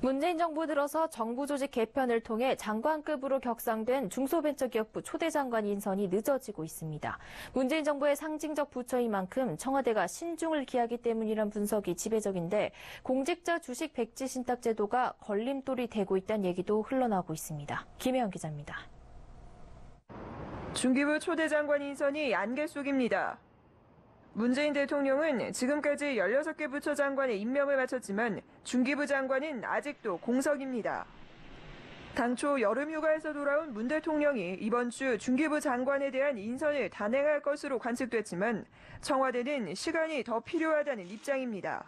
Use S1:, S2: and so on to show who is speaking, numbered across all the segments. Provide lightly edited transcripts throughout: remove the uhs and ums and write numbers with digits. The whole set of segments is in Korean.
S1: 문재인 정부 들어서 정부 조직 개편을 통해 장관급으로 격상된 중소벤처기업부 초대 장관 인선이 늦어지고 있습니다. 문재인 정부의 상징적 부처인 만큼 청와대가 신중을 기하기 때문이란 분석이 지배적인데 공직자 주식 백지 신탁 제도가 걸림돌이 되고 있다는 얘기도 흘러나오고 있습니다. 김혜영 기자입니다.
S2: 중기부 초대 장관 인선이 안개 속입니다. 문재인 대통령은 지금까지 16개 부처 장관의 임명을 마쳤지만 중기부 장관은 아직도 공석입니다. 당초 여름휴가에서 돌아온 문 대통령이 이번 주 중기부 장관에 대한 인선을 단행할 것으로 관측됐지만 청와대는 시간이 더 필요하다는 입장입니다.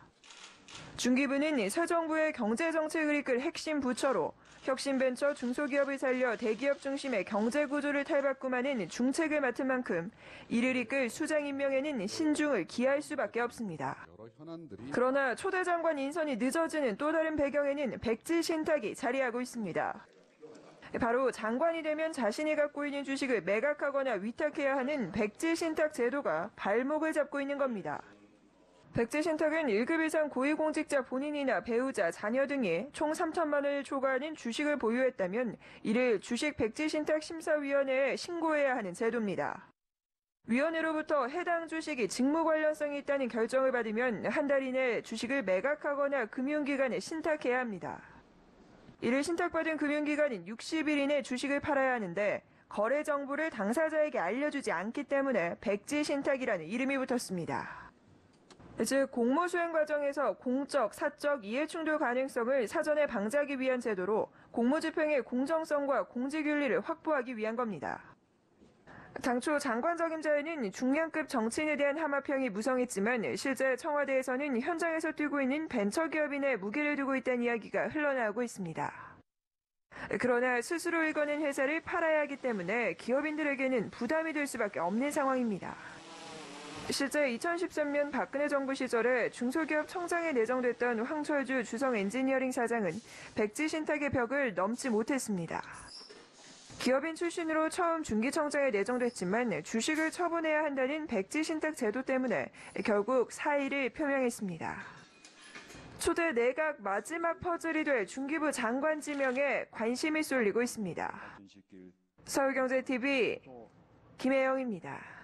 S2: 중기부는 새 정부의 경제정책을 이끌 핵심 부처로 혁신벤처 중소기업을 살려 대기업 중심의 경제구조를 탈바꿈하는 중책을 맡은 만큼 이를 이끌 수장 임명에는 신중을 기할 수밖에 없습니다. 그러나 초대 장관 인선이 늦어지는 또 다른 배경에는 백지 신탁이 자리하고 있습니다. 바로 장관이 되면 자신이 갖고 있는 주식을 매각하거나 위탁해야 하는 백지 신탁 제도가 발목을 잡고 있는 겁니다. 백지 신탁은 1급 이상 고위공직자 본인이나 배우자, 자녀 등이 총 3천만 원을 초과하는 주식을 보유했다면 이를 주식 백지 신탁 심사위원회에 신고해야 하는 제도입니다. 위원회로부터 해당 주식이 직무 관련성이 있다는 결정을 받으면 한 달 이내 주식을 매각하거나 금융기관에 신탁해야 합니다. 이를 신탁받은 금융기관은 60일 이내 주식을 팔아야 하는데 거래 정보를 당사자에게 알려주지 않기 때문에 백지 신탁이라는 이름이 붙었습니다. 즉 공모 수행 과정에서 공적, 사적 이해충돌 가능성을 사전에 방지하기 위한 제도로 공모집행의 공정성과 공직윤리를 확보하기 위한 겁니다. 당초 장관 적임자에는 중량급 정치인에 대한 함합형이 무성했지만 실제 청와대에서는 현장에서 뛰고 있는 벤처기업인에 무게를 두고 있다는 이야기가 흘러나오고 있습니다. 그러나 스스로 일궈낸 회사를 팔아야 하기 때문에 기업인들에게는 부담이 될 수밖에 없는 상황입니다. 실제 2013년 박근혜 정부 시절에 중소기업 청장에 내정됐던 황철주 주성엔지니어링 사장은 백지 신탁의 벽을 넘지 못했습니다. 기업인 출신으로 처음 중기청장에 내정됐지만 주식을 처분해야 한다는 백지 신탁 제도 때문에 결국 사의를 표명했습니다. 초대 내각 마지막 퍼즐이 될 중기부 장관 지명에 관심이 쏠리고 있습니다. 서울경제TV 김혜영입니다.